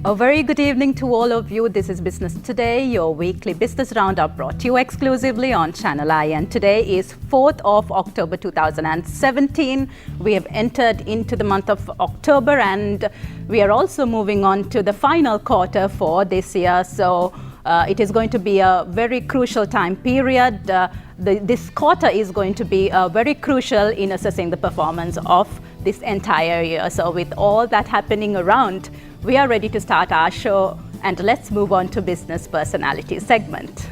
A very good evening to all of you. This is Business Today, your weekly business roundup brought to you exclusively on Channel I. And today is 4th of October 2017. We have entered into the month of October and we are also moving on to the final quarter for this year. So it is going to be a very crucial time period. This quarter is going to be very crucial in assessing the performance of this entire year. So with all that happening around, we are ready to start our show, and let's move on to Business Personality segment.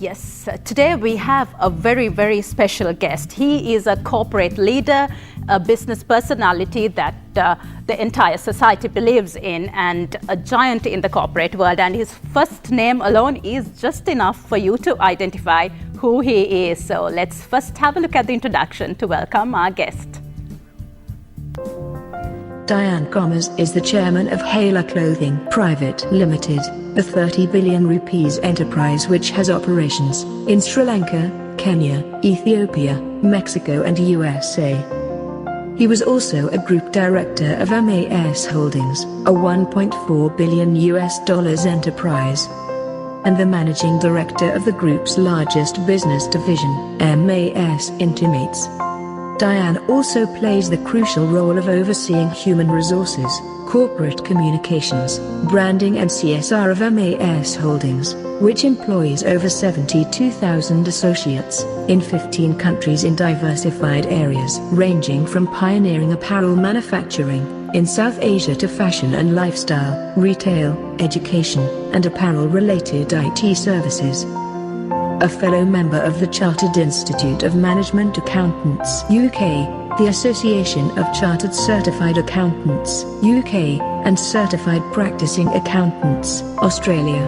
Yes, today we have a very, very special guest. He is a corporate leader, a business personality that the entire society believes in, and a giant in the corporate world. And his first name alone is just enough for you to identify who he is. So let's first have a look at the introduction to welcome our guest. Diane Gomez is the chairman of Hala Clothing Private Limited, a 30 billion rupees enterprise which has operations in Sri Lanka, Kenya, Ethiopia, Mexico and USA. He was also a group director of MAS Holdings, a $1.4 billion enterprise, and the managing director of the group's largest business division, MAS Intimates. Diane also plays the crucial role of overseeing human resources, corporate communications, branding and CSR of MAS Holdings, which employs over 72,000 associates, in 15 countries in diversified areas ranging from pioneering apparel manufacturing in South Asia to fashion and lifestyle, retail, education, and apparel-related IT services. A fellow member of the Chartered Institute of Management Accountants UK, the Association of Chartered Certified Accountants UK, and Certified Practicing Accountants Australia.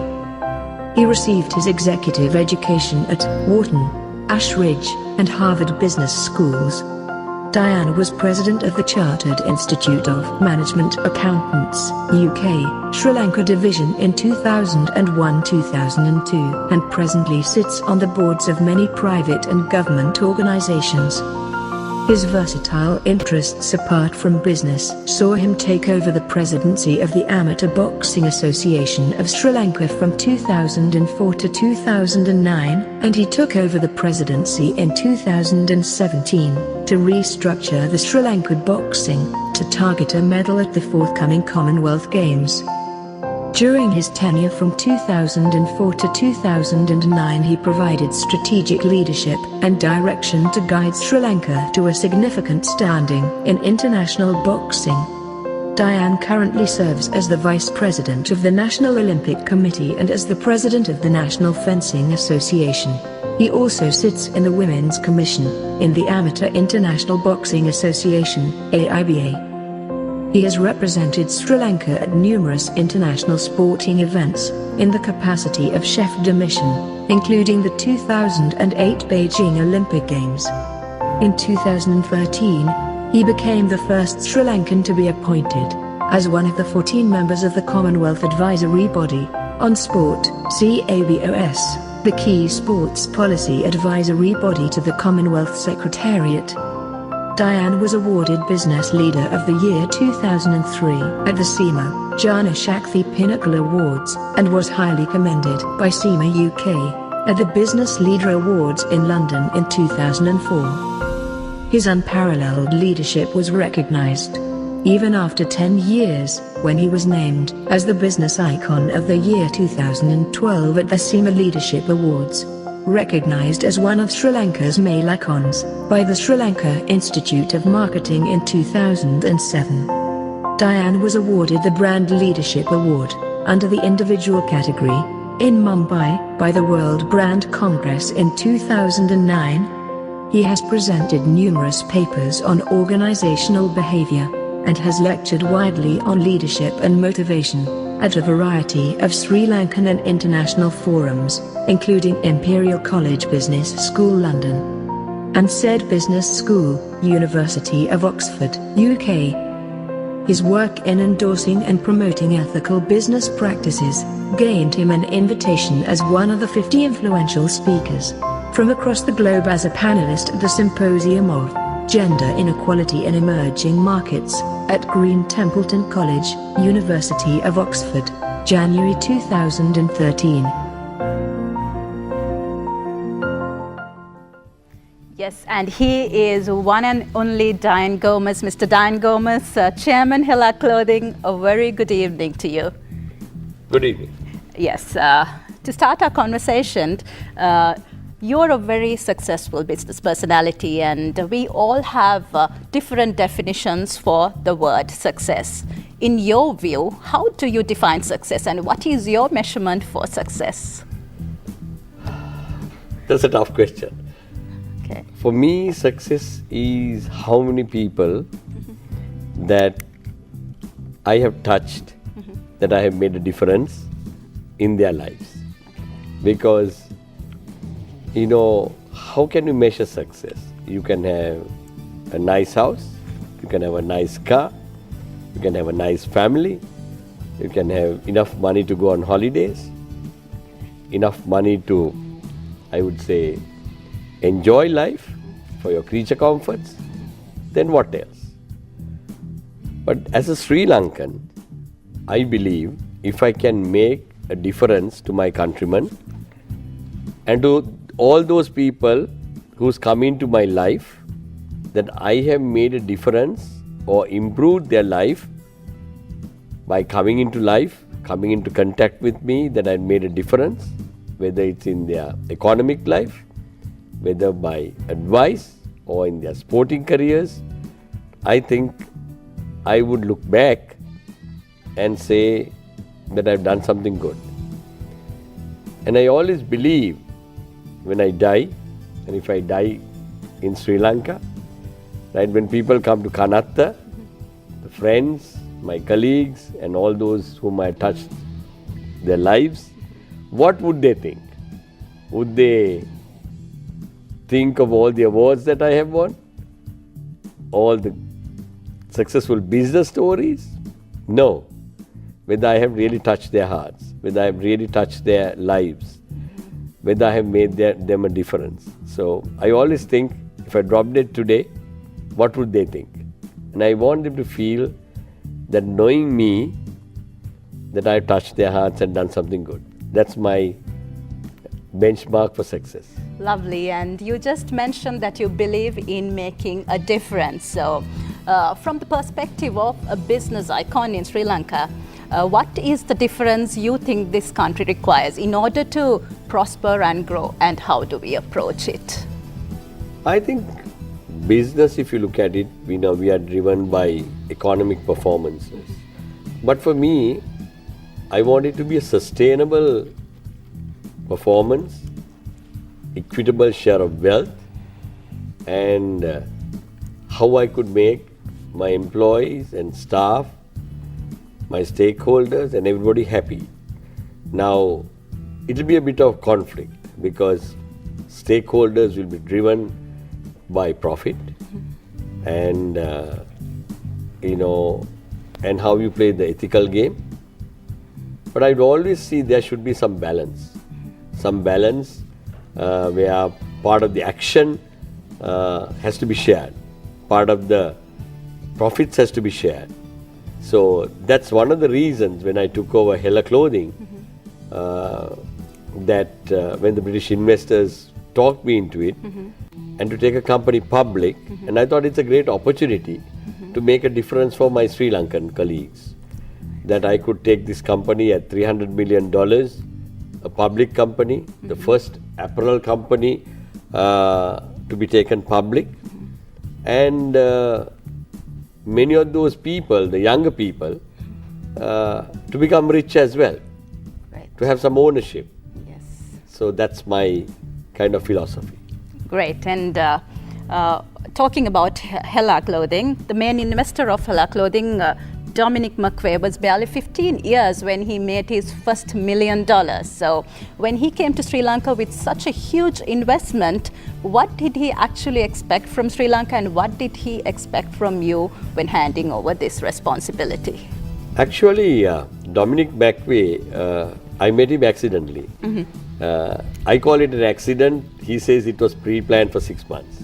He received his executive education at Wharton, Ashridge, and Harvard Business Schools. Diane was president of the Chartered Institute of Management Accountants UK, Sri Lanka division in 2001-2002, and presently sits on the boards of many private and government organizations. His versatile interests apart from business saw him take over the presidency of the Amateur Boxing Association of Sri Lanka from 2004 to 2009, and he took over the presidency in 2017 to restructure the Sri Lanka boxing to target a medal at the forthcoming Commonwealth Games. During his tenure from 2004 to 2009, he provided strategic leadership and direction to guide Sri Lanka to a significant standing in international boxing. Diane currently serves as the Vice President of the National Olympic Committee and as the President of the National Fencing Association. He also sits in the Women's Commission in the Amateur International Boxing Association, AIBA. He has represented Sri Lanka at numerous international sporting events, in the capacity of chef de mission, including the 2008 Beijing Olympic Games. In 2013, he became the first Sri Lankan to be appointed as one of the 14 members of the Commonwealth Advisory Body on Sport, CABOS, the key sports policy advisory body to the Commonwealth Secretariat. Diane was awarded Business Leader of the Year 2003 at the SEMA Jana Shakti Pinnacle Awards, and was highly commended by SEMA UK at the Business Leader Awards in London in 2004. His unparalleled leadership was recognized, even after 10 years, when he was named as the Business Icon of the Year 2012 at the SEMA Leadership Awards, recognized as one of Sri Lanka's male icons by the Sri Lanka Institute of Marketing in 2007. Diane was awarded the Brand Leadership Award under the individual category in Mumbai by the World Brand Congress in 2009. He has presented numerous papers on organizational behavior and has lectured widely on leadership and motivation at a variety of Sri Lankan and international forums, including Imperial College Business School London and said Business School, University of Oxford, UK. His work in endorsing and promoting ethical business practices gained him an invitation as one of the 50 influential speakers from across the globe as a panelist at the Symposium of Gender Inequality in Emerging Markets at Green Templeton College, University of Oxford, January 2013. Yes, and he is one and only Diane Gomez. Mr. Diane Gomez, Chairman Hela Clothing, a very good evening to you. Good evening. Yes, to start our conversation, you're a very successful business personality, and we all have different definitions for the word success. In your view, how do you define success, and what is your measurement for success? That's a tough question. Okay. For me, success is how many people that I have touched, that I have made a difference in their lives. Because, you know, how can you measure success? You can have a nice house, you can have a nice car, you can have a nice family, you can have enough money to go on holidays, enough money to, I would say, enjoy life for your creature comforts, then what else? But as a Sri Lankan, I believe if I can make a difference to my countrymen and to all those people who's come into my life, that I have made a difference or improved their life by coming into life, coming into contact with me, that I made a difference, whether it's in their economic life, whether by advice or in their sporting careers, I think I would look back and say that I've done something good. And I always believe when I die, and if I die in Sri Lanka, right, when people come to Kanatta, the friends, my colleagues, and all those whom I touched their lives, what would they think? Would they think of all the awards that I have won? All the successful business stories? No. Whether I have really touched their hearts, whether I have really touched their lives, whether I have made them a difference. So I always think, if I dropped it today, what would they think? And I want them to feel that knowing me, that I've touched their hearts and done something good. That's my benchmark for success. Lovely, and you just mentioned that you believe in making a difference. So, from the perspective of a business icon in Sri Lanka, what is the difference you think this country requires in order to prosper and grow, and how do we approach it? I think business, if you look at it, we know we are driven by economic performances. But for me, I want it to be a sustainable performance, equitable share of wealth, and how I could make my employees and staff, my stakeholders and everybody happy. Now, it will be a bit of conflict because stakeholders will be driven by profit and, and how you play the ethical game. But I'd always see there should be some balance. Some balance where part of the action has to be shared. Part of the profits has to be shared. So that's one of the reasons when I took over Hela Clothing, that when the British investors talked me into it, and to take a company public, and I thought it's a great opportunity to make a difference for my Sri Lankan colleagues. That I could take this company at $300 million, a public company, the first apparel company to be taken public, and many of those people, the younger people, to become rich as well, Right. to have some ownership. Yes. So that's my kind of philosophy. Great. And talking about Hela Clothing, the main investor of Hela Clothing Dominic McVeigh was barely 15 years when he made his first $1 million. So when he came to Sri Lanka with such a huge investment, what did he actually expect from Sri Lanka and what did he expect from you when handing over this responsibility? Actually, Dominic McVeigh, I met him accidentally. I call it an accident. He says it was pre-planned for 6 months.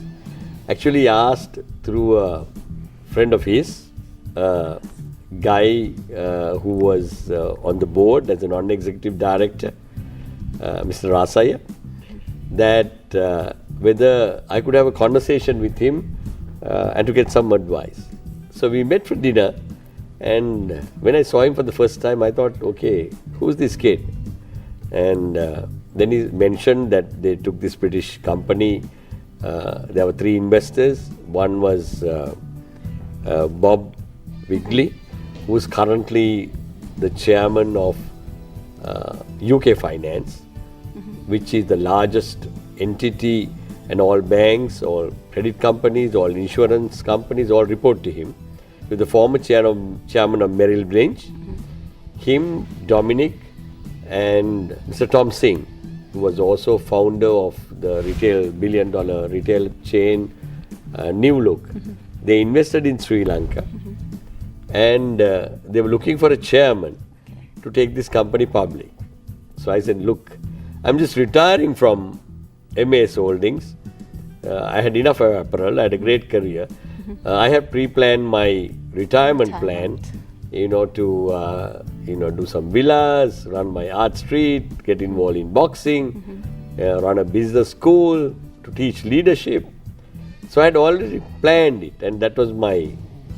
Actually, he asked through a friend of his, guy who was on the board as a non-executive director, Mr. Rasaya, that whether I could have a conversation with him and to get some advice. So we met for dinner, and when I saw him for the first time, I thought, okay, who's this kid? And then he mentioned that they took this British company. There were 3 investors. One was Bob Wigley, who's currently the chairman of UK Finance, which is the largest entity, and all banks, all credit companies, all insurance companies all report to him. With the former chairman of Merrill Lynch, him, Dominic, and Mr. Tom Singh, who was also founder of the billion-dollar retail chain New Look. They invested in Sri Lanka, and they were looking for a chairman to take this company public. So I said, look, I'm just retiring from MAS Holdings. I had enough apparel, I had a great career. I have pre-planned my retirement plan, to do some villas, run my art street, get involved in boxing, run a business school to teach leadership. So I had already planned it, and that was my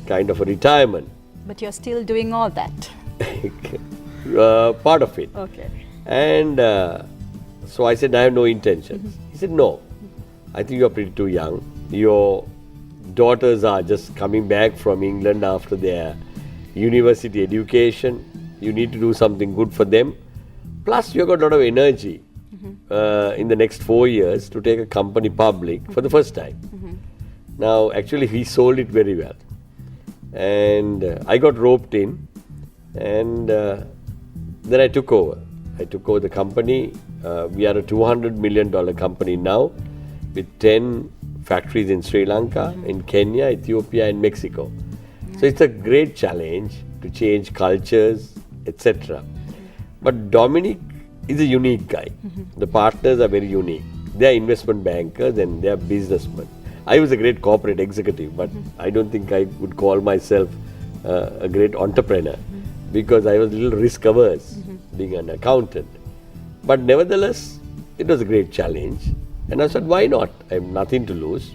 kind of a retirement. But you're still doing all that. Part of it. Okay. And so I said, I have no intentions. He said, no, I think you're pretty too young. Your daughters are just coming back from England after their university education. You need to do something good for them. Plus, you've got a lot of energy in the next 4 years to take a company public for the first time. Now, actually, he sold it very well. And I got roped in, and then I took over. I took over the company. We are a $200 million company now with 10 factories in Sri Lanka, in Kenya, Ethiopia, and Mexico. So it's a great challenge to change cultures, etc. But Dominic is a unique guy. The partners are very unique. They are investment bankers and they are businessmen. I was a great corporate executive, but I don't think I would call myself a great entrepreneur because I was a little risk averse being an accountant. But nevertheless, it was a great challenge. And I said, why not? I have nothing to lose.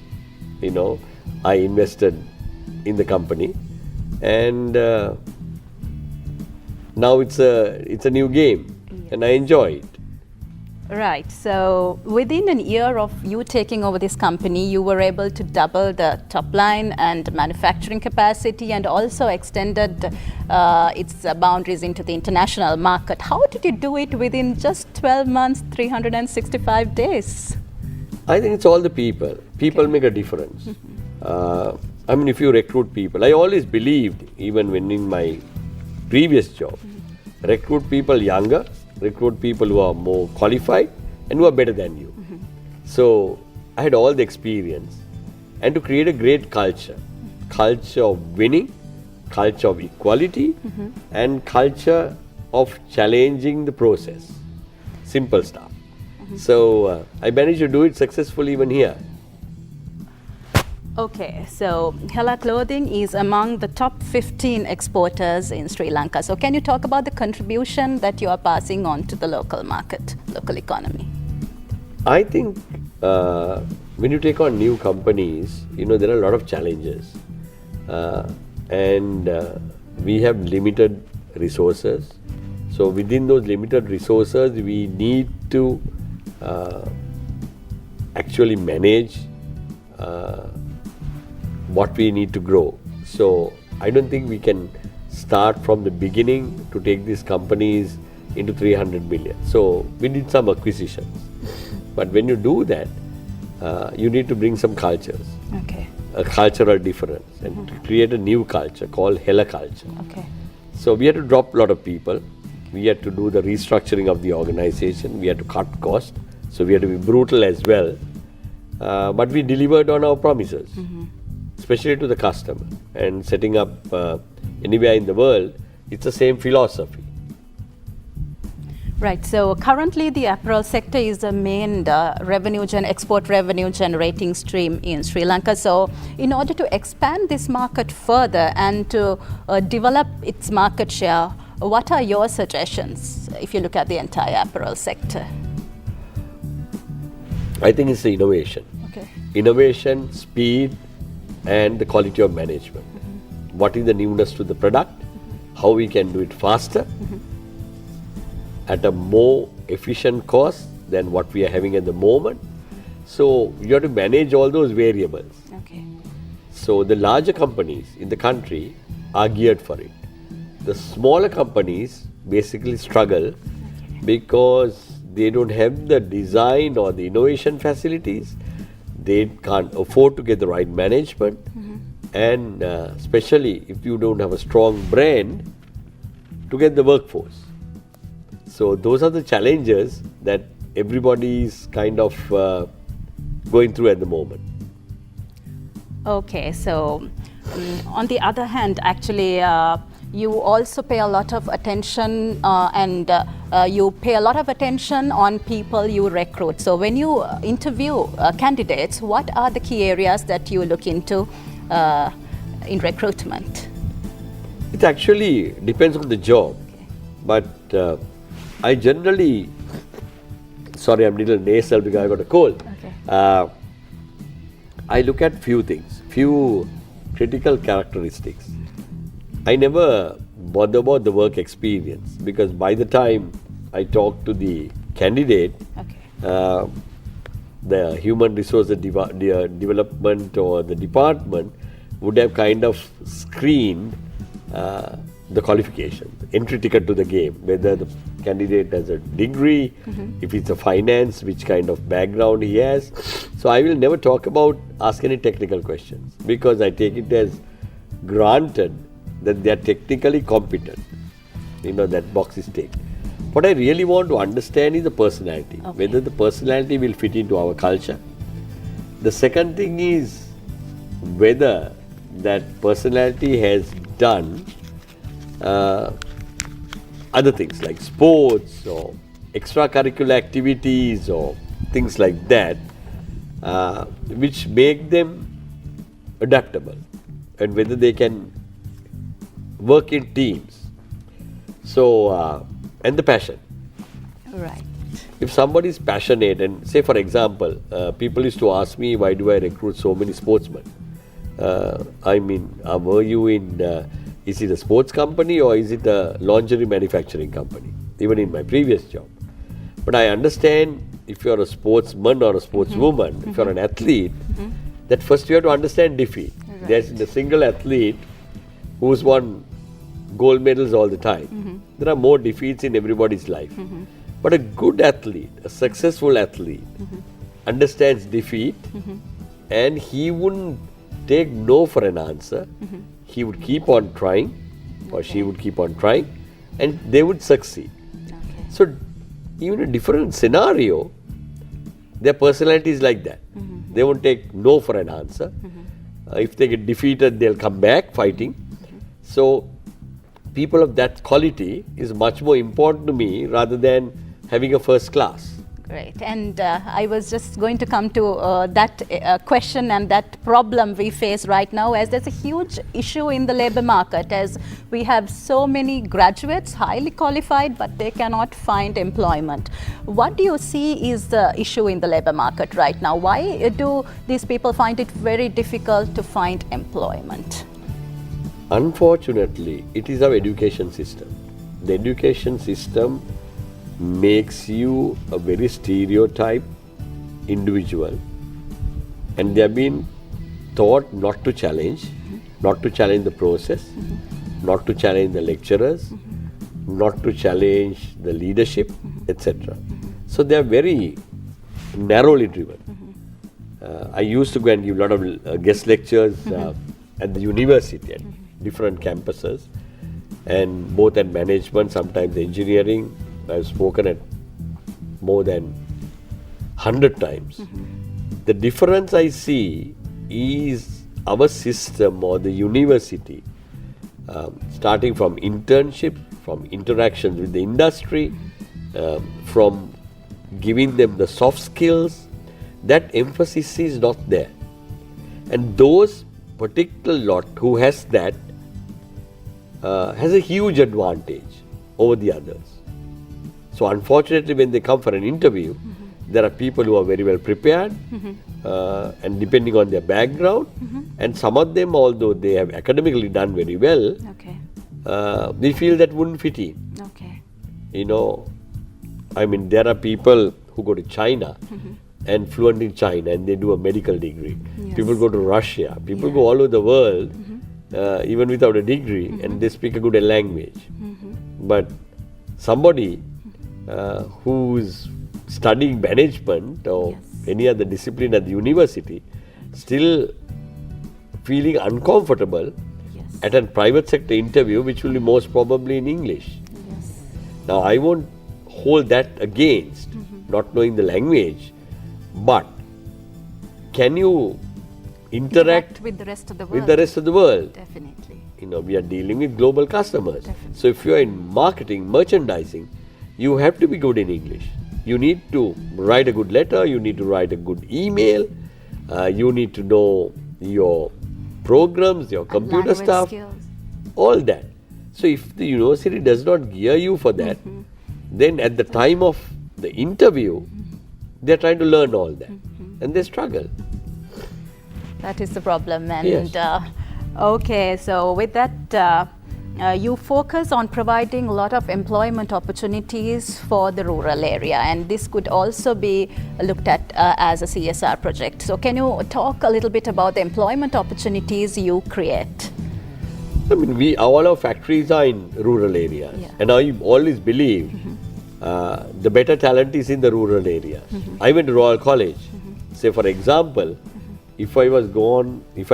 I invested in the company, and now it's a new game, and I enjoy it. Right. So within a year of you taking over this company, you were able to double the top line and manufacturing capacity, and also extended its boundaries into the international market. How did you do it within just 12 months, 365 days? I think it's all the people. People make a difference. If you recruit people, I always believed, even when in my previous job, recruit people younger, recruit people who are more qualified and who are better than you. So I had all the experience, and to create a great culture of winning, culture of equality, and culture of challenging the process. Simple stuff. So I managed to do it successfully even here. Okay, so Hela Clothing is among the top 15 exporters in Sri Lanka. So can you talk about the contribution that you are passing on to the local market, local economy? I think when you take on new companies, there are a lot of challenges. And we have limited resources. So within those limited resources, we need to actually manage what we need to grow. So I don't think we can start from the beginning to take these companies into 300 million. So we need some acquisitions. But when you do that, you need to bring some cultures. Okay. a cultural difference and to create a new culture called Hela culture. Okay. So we had to drop a lot of people. We had to do the restructuring of the organization. We had to cut costs. So we had to be brutal as well. But we delivered on our promises, especially to the customer. And setting up anywhere in the world, it's the same philosophy. Right. So currently, the apparel sector is the main export revenue generating stream in Sri Lanka. So, in order to expand this market further and to develop its market share, what are your suggestions if you look at the entire apparel sector? I think it's the innovation. Okay. Innovation, speed, and the quality of management. What is the newness to the product? How we can do it faster? At a more efficient cost than what we are having at the moment. So you have to manage all those variables. Okay. So the larger companies in the country are geared for it. The smaller companies basically struggle because they don't have the design or the innovation facilities. They can't afford to get the right management. And especially if you don't have a strong brand to get the workforce. So those are the challenges that everybody is kind of going through at the moment. Okay, so on the other hand, actually, you also pay a lot of attention and you pay a lot of attention on people you recruit. So when you interview candidates, what are the key areas that you look into in recruitment? It actually depends on the job, but I generally, sorry, I'm a little nasal because I got a cold. Okay. I look at few things, few critical characteristics. I never bother about the work experience because by the time I talk to the candidate, the human resource development or the department would have kind of screened the qualification, entry ticket to the game, whether the candidate has a degree, if it's a finance, which kind of background he has. So I will never talk about ask any technical questions because I take it as granted that they are technically competent. You know, that box is ticked. What I really want to understand is the personality, whether the personality will fit into our culture. The second thing is whether that personality has done other things like sports or extracurricular activities or things like that, which make them adaptable and whether they can work in teams. So, and the passion. Right. If somebody is passionate and say for example, people used to ask me why do I recruit so many sportsmen? I mean, were you in, is it a sports company or is it a lingerie manufacturing company? Even in my previous job. But I understand if you're a sportsman or a sportswoman, if you're an athlete, that first you have to understand defeat. Right. There's a single athlete who's won gold medals all the time. There are more defeats in everybody's life. But a good athlete, a successful athlete, understands defeat and he wouldn't take no for an answer. He would keep on trying or she would keep on trying and they would succeed. So even a different scenario, their personality is like that. They won't take no for an answer. If they get defeated, they'll come back fighting. So people of that quality is much more important to me rather than having a first class. Great. And I was just going to come to that question and that problem we face right now, as there's a huge issue in the labor market, as we have so many graduates, highly qualified, but they cannot find employment. What do you see is the issue in the labor market right now? Why do these people find it very difficult to find employment? Unfortunately, it is our education system. The education system makes you a very stereotyped individual, and they have been taught not to challenge, not to challenge the process, not to challenge the lecturers, not to challenge the leadership, etc. So they are very narrowly driven. I used to go and give a lot of guest lectures at the university at different campuses, and both at management, sometimes engineering. I've spoken at more than 100 times. The difference I see is our system or the university, starting from internship, from interactions with the industry, from giving them the soft skills, that emphasis is not there. And those particular lot who has that has a huge advantage over the others. So unfortunately, when they come for an interview, there are people who are very well prepared, and depending on their background, and some of them, although they have academically done very well, we feel that wouldn't fit in. You know, I mean, there are people who go to China and fluent in China and they do a medical degree. People go to Russia. People go all over the world, even without a degree, and they speak a good language. But somebody who's studying management or any other discipline at the university, still feeling uncomfortable at a private sector interview, which will be most probably in English. Now, I won't hold that against not knowing the language, but can you interact with the rest of the world? With the rest of the world? Definitely. You know, we are dealing with global customers. So if you are in marketing, merchandising, you have to be good in English. You need to write a good letter, you need to write a good email, you need to know your programs, your computer stuff, skills. all that. So if the university does not gear you for that, then at the time of the interview, they're trying to learn all that, and they struggle. That is the problem. And Yes. okay, so with that, you focus on providing a lot of employment opportunities for the rural area, and this could also be looked at as a CSR project. So can you talk a little bit about the employment opportunities you create? I mean, all our factories are in rural areas, and I always believe the better talent is in the rural areas. I went to Royal College. Say, for example, if I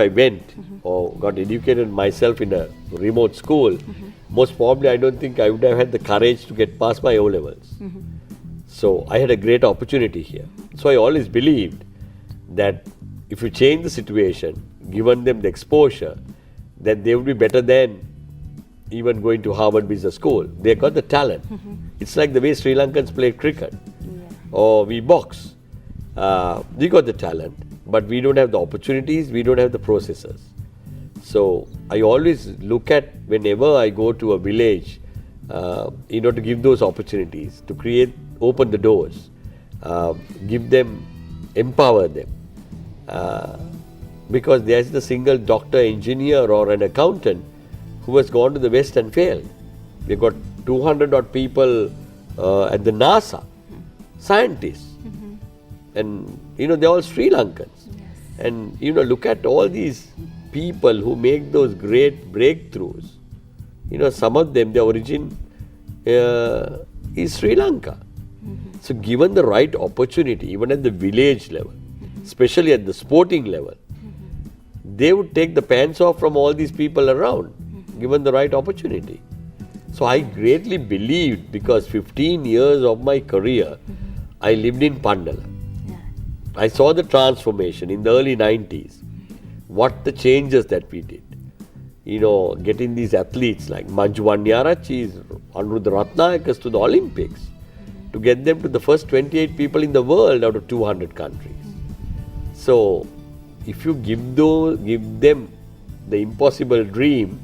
went or got educated myself in a remote school, most probably I don't think I would have had the courage to get past my O-levels. So I had a great opportunity here. So I always believed that if you change the situation, given them the exposure, that they would be better than even going to Harvard Business School. They got the talent. It's like the way Sri Lankans play cricket or we box. We got the talent, but we don't have the opportunities, we don't have the processes. So I always look at, whenever I go to a village, to give those opportunities, to open the doors, give them, empower them. Because there's the single doctor, engineer or an accountant who has gone to the West and failed. We've got 200 odd people at the NASA, scientists. And, they're all Sri Lankans. And, look at all these people who make those great breakthroughs. Some of them, their origin is Sri Lanka. So given the right opportunity, even at the village level, especially at the sporting level, they would take the pants off from all these people around, given the right opportunity. So I greatly believed, because 15 years of my career, I lived in Pandala. I saw the transformation in the early 90s, what the changes that we did. Getting these athletes like Manju Vanyarachis, Anuruddha Ratnayakas to the Olympics, to get them to the first 28 people in the world out of 200 countries. So, if you give them the impossible dream,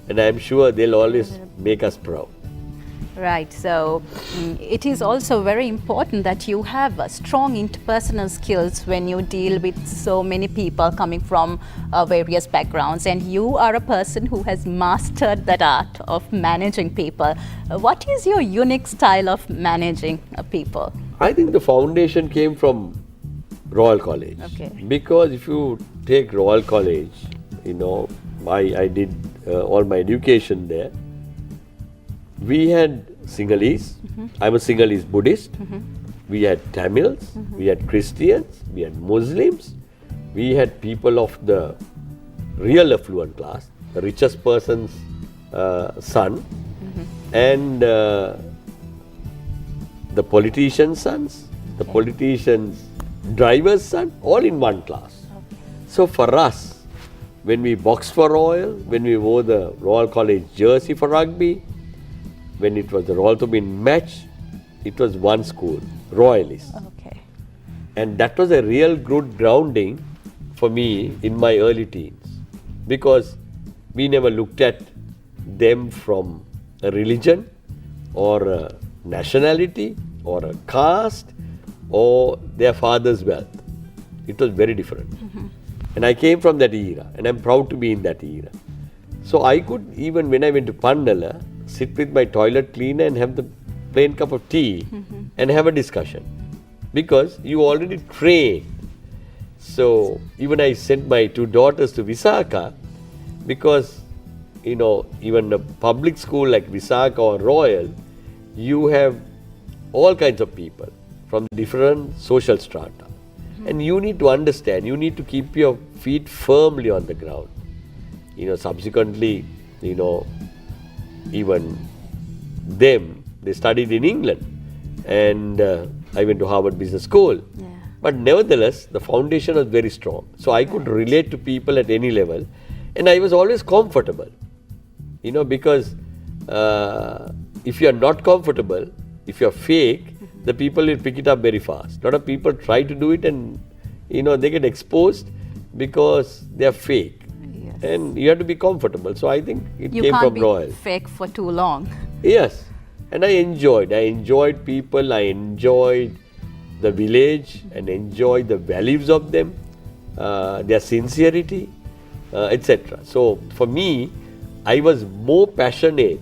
and I'm sure they'll always make us proud. Right, so it is also very important that you have strong interpersonal skills when you deal with so many people coming from various backgrounds, and you are a person who has mastered that art of managing people. What is your unique style of managing people? I think the foundation came from Royal College. Because if you take Royal College, I did all my education there. We had Sinhalese. I'm a Sinhalese Buddhist. We had Tamils. We had Christians. We had Muslims. we had people of the real affluent class, the richest person's son, and the politician's sons, the politician's driver's son, all in one class. So for us, when we boxed for Royal, when we wore the Royal College jersey for rugby, when it was the Royal Tobin match, it was one school, Royalists. Okay. And that was a real good grounding for me in my early teens, because we never looked at them from a religion or a nationality or a caste or their father's wealth. It was very different. And I came from that era, and I'm proud to be in that era. So I could, even when I went to Pandala, sit with my toilet cleaner and have the plain cup of tea and have a discussion, because you already trained. So even I sent my two daughters to Visakha, because even a public school like Visakha or Royal, you have all kinds of people from different social strata. And you need to understand, you need to keep your feet firmly on the ground. Subsequently, even them, they studied in England, and I went to Harvard Business School. Yeah. But nevertheless, the foundation was very strong. So I could relate to people at any level, and I was always comfortable. Because if you are not comfortable, if you are fake, the people will pick it up very fast. A lot of people try to do it, and they get exposed because they are fake. Yes. And you have to be comfortable. So I think it You came can't from be Royal. fake for too long. Yes. And I enjoyed people, I enjoyed the village, and enjoyed the values of them, their sincerity, etc. So for me, I was more passionate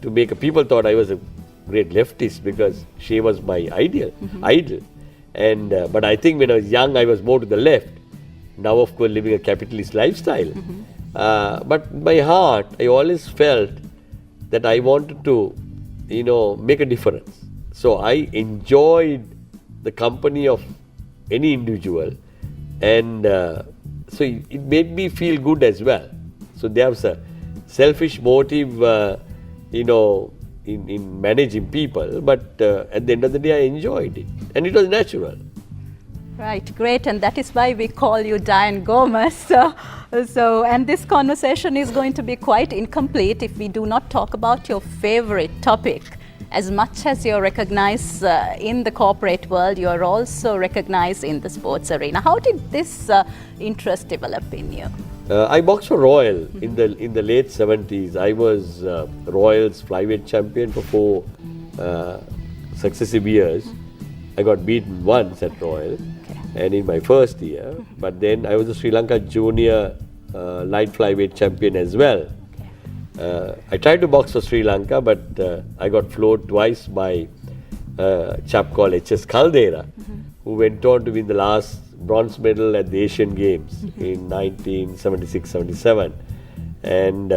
to make people thought I was a great leftist because she was my idol. And but I think when I was young, I was more to the left. Now, of course, living a capitalist lifestyle. But in my heart, I always felt that I wanted to, make a difference. So I enjoyed the company of any individual, and so it made me feel good as well. So there was a selfish motive, in managing people, but at the end of the day, I enjoyed it, and it was natural. Right, great, and that is why we call you Diane Gomez. And this conversation is going to be quite incomplete if we do not talk about your favorite topic. As much as you're recognized in the corporate world, you're also recognized in the sports arena. How did this interest develop in you? I boxed for Royal in the late 70s. I was Royal's flyweight champion for 4 successive years. I got beaten once at Royal, and in my first year. But then I was a Sri Lanka junior light flyweight champion as well. I tried to box for Sri Lanka, but I got floored twice by a chap called H.S. Caldera, who went on to win the last bronze medal at the Asian Games in 1976-77. And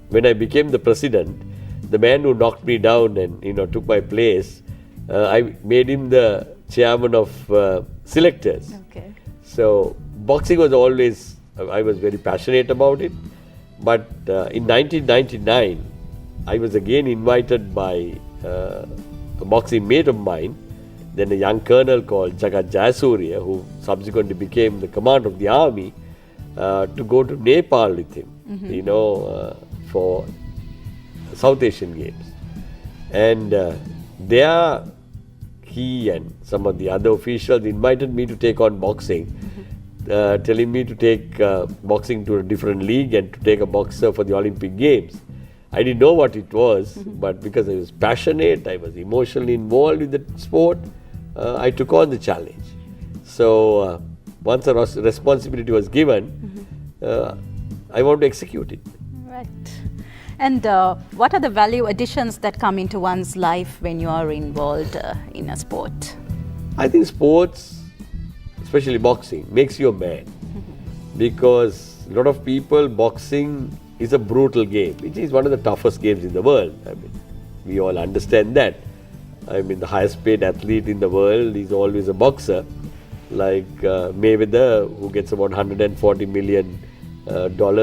when I became the president, the man who knocked me down and took my place, I made him the chairman of selectors. Okay. So boxing was always, I was very passionate about it. But in 1999, I was again invited by a boxing mate of mine, then a young colonel called Jagat Jayasuriya, who subsequently became the commander of the army, to go to Nepal with him, for South Asian Games. And there, he and some of the other officials invited me to take on boxing, telling me to take boxing to a different league and to take a boxer for the Olympic Games. I didn't know what it was, but because I was passionate, I was emotionally involved with the sport, I took on the challenge. So once a responsibility was given, I want to execute it. Right. And what are the value additions that come into one's life when you are involved in a sport? I think sports, especially boxing, makes you a man. Because a lot of people, boxing is a brutal game. It is one of the toughest games in the world. I mean, we all understand that. I mean, the highest paid athlete in the world is always a boxer. like Mayweather, who gets about $140 million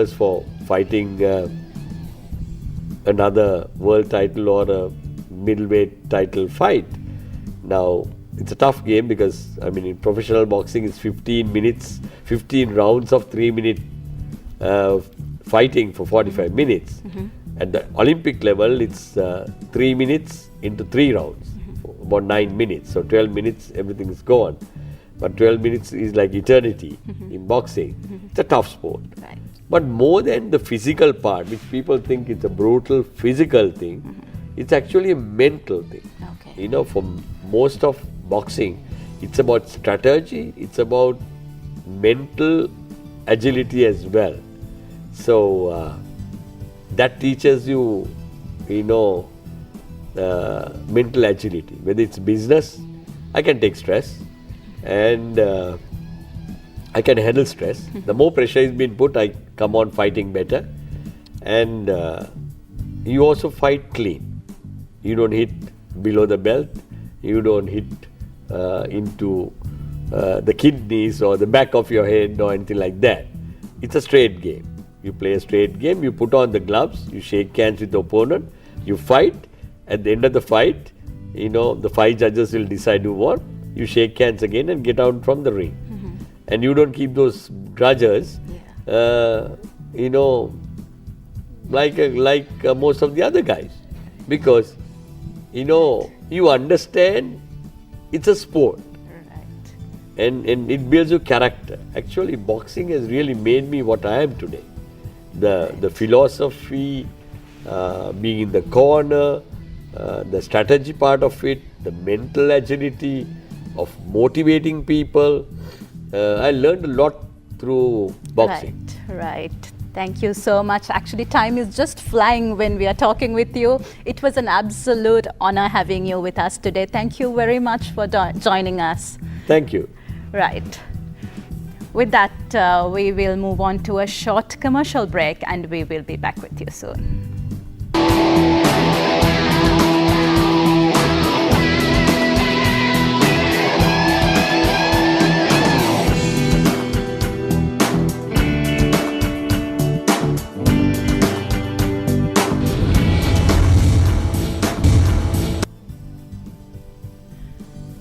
for fighting another world title or a middleweight title fight. Now, it's a tough game because, I mean, in professional boxing, it's 15 minutes, 15 rounds of 3-minute fighting for 45 minutes. At the Olympic level, it's 3 minutes into 3 rounds, about 9 minutes. So 12 minutes, everything is gone. But 12 minutes is like eternity in boxing. It's a tough sport. Right. But more than the physical part, which people think it's a brutal physical thing, it's actually a mental thing. Okay. You know, for most of boxing, it's about strategy, it's about mental agility as well. So that teaches you, you know, mental agility. Whether it's business, I can take stress and I can handle stress. The more pressure is being put, I come on fighting better. And you also fight clean. You don't hit below the belt. You don't hit into the kidneys or the back of your head or anything like that. It's a straight game. You play a straight game, you put on the gloves, you shake hands with the opponent, you fight. At the end of the fight, you know, the 5 judges will decide who won. You shake hands again and get out from the ring. And you don't keep those grudges, you know, like most of the other guys. Because, you know, you understand it's a sport. And it builds your character. Actually, boxing has really made me what I am today. The philosophy, being in the corner, the strategy part of it, the mental agility of motivating people. I learned a lot through boxing. Right. Thank you so much. Actually, time is just flying when we are talking with you. It was an absolute honor having you with us today. Thank you very much for joining us. Thank you. Right. With that, we will move on to a short commercial break and we will be back with you soon.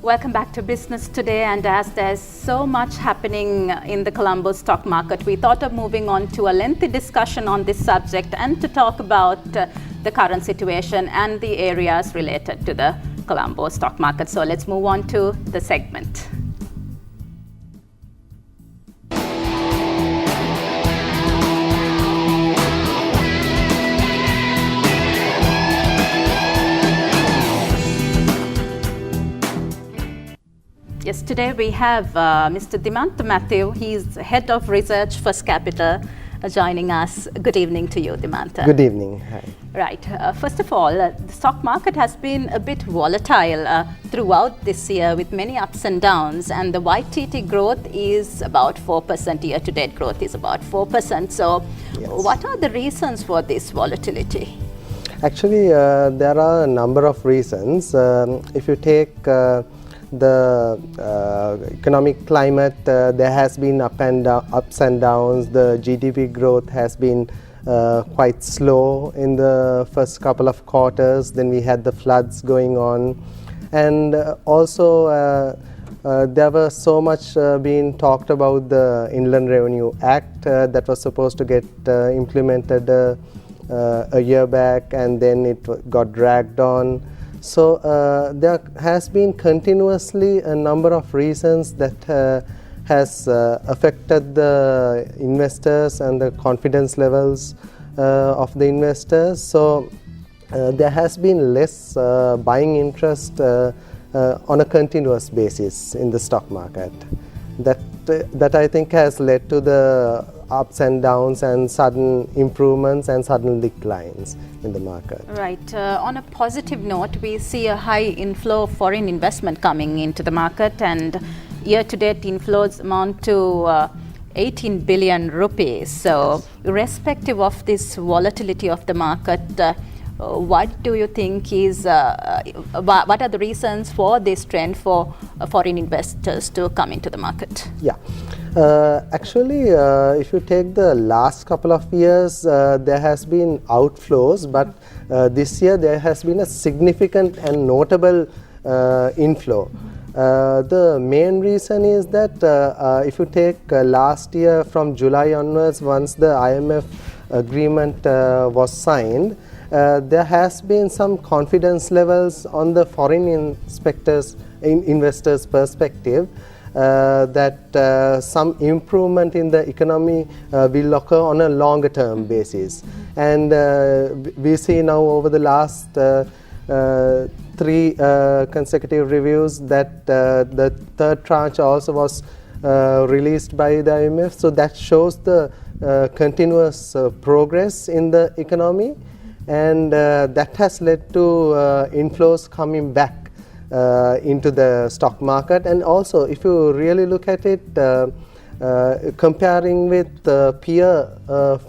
Welcome back to Business Today, and as there's so much happening in the Colombo stock market, we thought of moving on to a lengthy discussion on this subject and to talk about the current situation and the areas related to the Colombo stock market. So let's move on to the segment. Yes, today we have Mr. Dimantha Matthew. He's Head of Research First Capital joining us. Good evening to you, Dimantha. Good evening. Hi. Right. First of all, the stock market has been a bit volatile throughout this year with many ups and downs, and the YTD growth is about 4%. Year-to-date growth is about 4%. So Yes. What are the reasons for this volatility? Actually, there are a number of reasons. If you take the economic climate, there has been ups and downs. The GDP growth has been quite slow in the first couple of quarters. Then we had the floods going on, and also there was so much being talked about the Inland Revenue Act that was supposed to get implemented a year back, and then it got dragged on. So there has been continuously a number of reasons that has affected the investors and the confidence levels of the investors. So there has been less buying interest on a continuous basis in the stock market. That I think has led to the ups and downs and sudden improvements and sudden declines in the market. Right. On a positive note, we see a high inflow of foreign investment coming into the market, and year-to-date inflows amount to 18 billion rupees. So, irrespective of this volatility of the market, what do you think is, what are the reasons for this trend for foreign investors to come into the market? Yeah. Actually, if you take the last couple of years, there has been outflows, but this year there has been a significant and notable inflow. The main reason is that if you take last year from July onwards, once the IMF agreement was signed, there has been some confidence levels on the foreign investors' perspective that some improvement in the economy will occur on a longer term basis. And we see now over the last 3 consecutive reviews that the third tranche also was released by the IMF. So that shows the continuous progress in the economy, and that has led to inflows coming back into the stock market. And also, if you really look at it, comparing with peer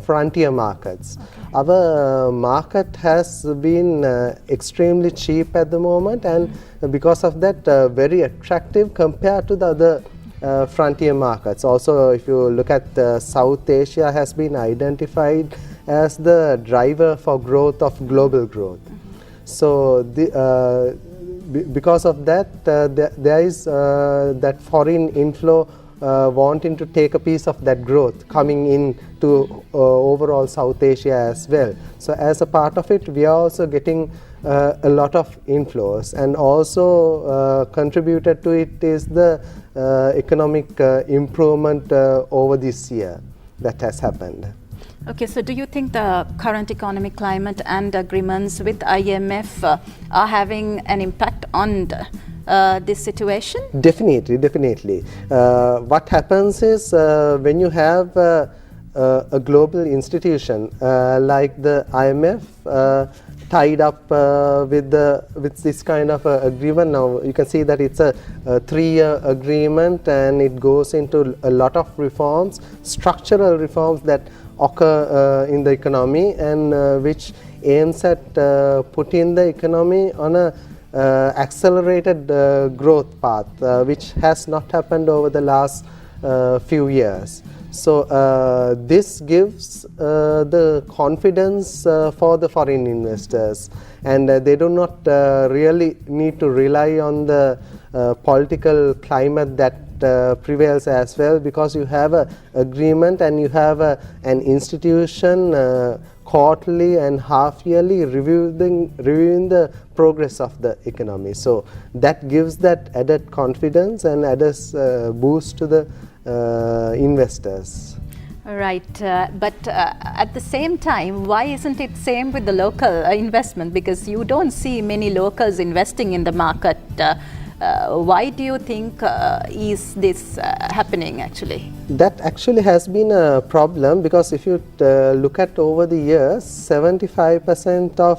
frontier markets, our market has been extremely cheap at the moment, and because of that, very attractive compared to the other frontier markets. Also, if you look at South Asia, has been identified as the driver for growth of global growth. So because of that, there is that foreign inflow wanting to take a piece of that growth coming in to overall South Asia as well. So as a part of it, we are also getting a lot of inflows, and also contributed to it is the economic improvement over this year that has happened. Okay, so do you think the current economic climate and agreements with IMF are having an impact on this situation? Definitely, definitely. What happens is when you have a global institution like the IMF tied up with this kind of agreement. Now you can see that it's a 3-year agreement, and it goes into a lot of reforms, structural reforms that occur in the economy, and which aims at putting the economy on a accelerated growth path, which has not happened over the last few years. So this gives the confidence for the foreign investors, and they do not really need to rely on the political climate that prevails as well, because you have an agreement and you have an institution quarterly and half-yearly reviewing the progress of the economy. So that gives that added confidence and added boost to the investors. Right, but at the same time, why isn't it same with the local investment? Because you don't see many locals investing in the market. Why do you think is this happening actually? That actually has been a problem, because if you look at over the years, 75% of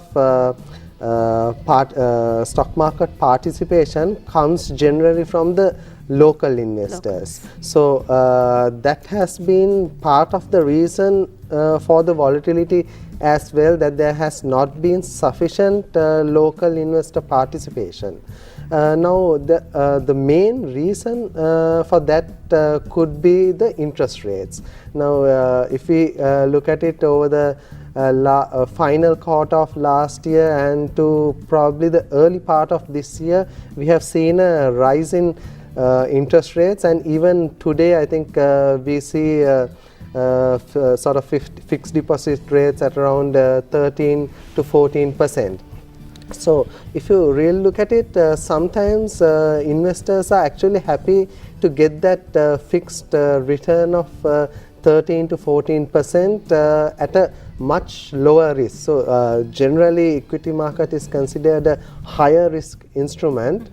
stock market participation comes generally from the local investors. So that has been part of the reason for the volatility as well, that there has not been sufficient local investor participation. Now the main reason for that could be the interest rates. Now if we look at it over the final quarter of last year and to probably the early part of this year, we have seen a rise in interest rates, and even today I think we see sort of fixed deposit rates at around 13 to 14%. So if you really look at it, sometimes investors are actually happy to get that fixed return of 13 to 14% at a much lower risk. So generally equity market is considered a higher risk instrument,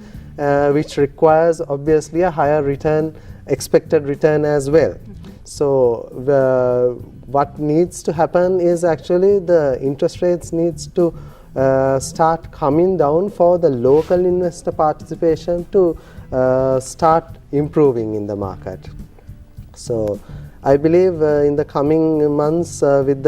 which requires obviously a higher return, expected return as well. So what needs to happen is actually the interest rates needs to start coming down for the local investor participation to start improving in the market. So I believe in the coming months with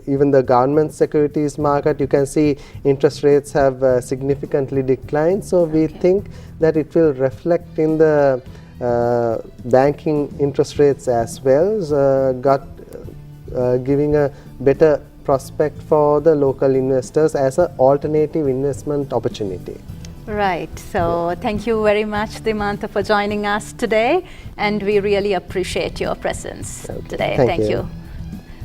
even the government securities market, you can see interest rates have significantly declined. So we think that it will reflect in the banking interest rates as well, giving a better prospect for the local investors as an alternative investment opportunity. Right. So thank you very much, Dimanta, for joining us today, and we really appreciate your presence today. Thank you.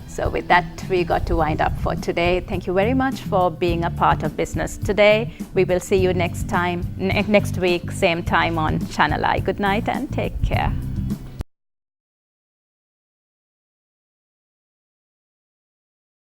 So with that, we got to wind up for today. Thank you very much for being a part of Business Today. We will see you next week, same time on Channel I. Good night and take care.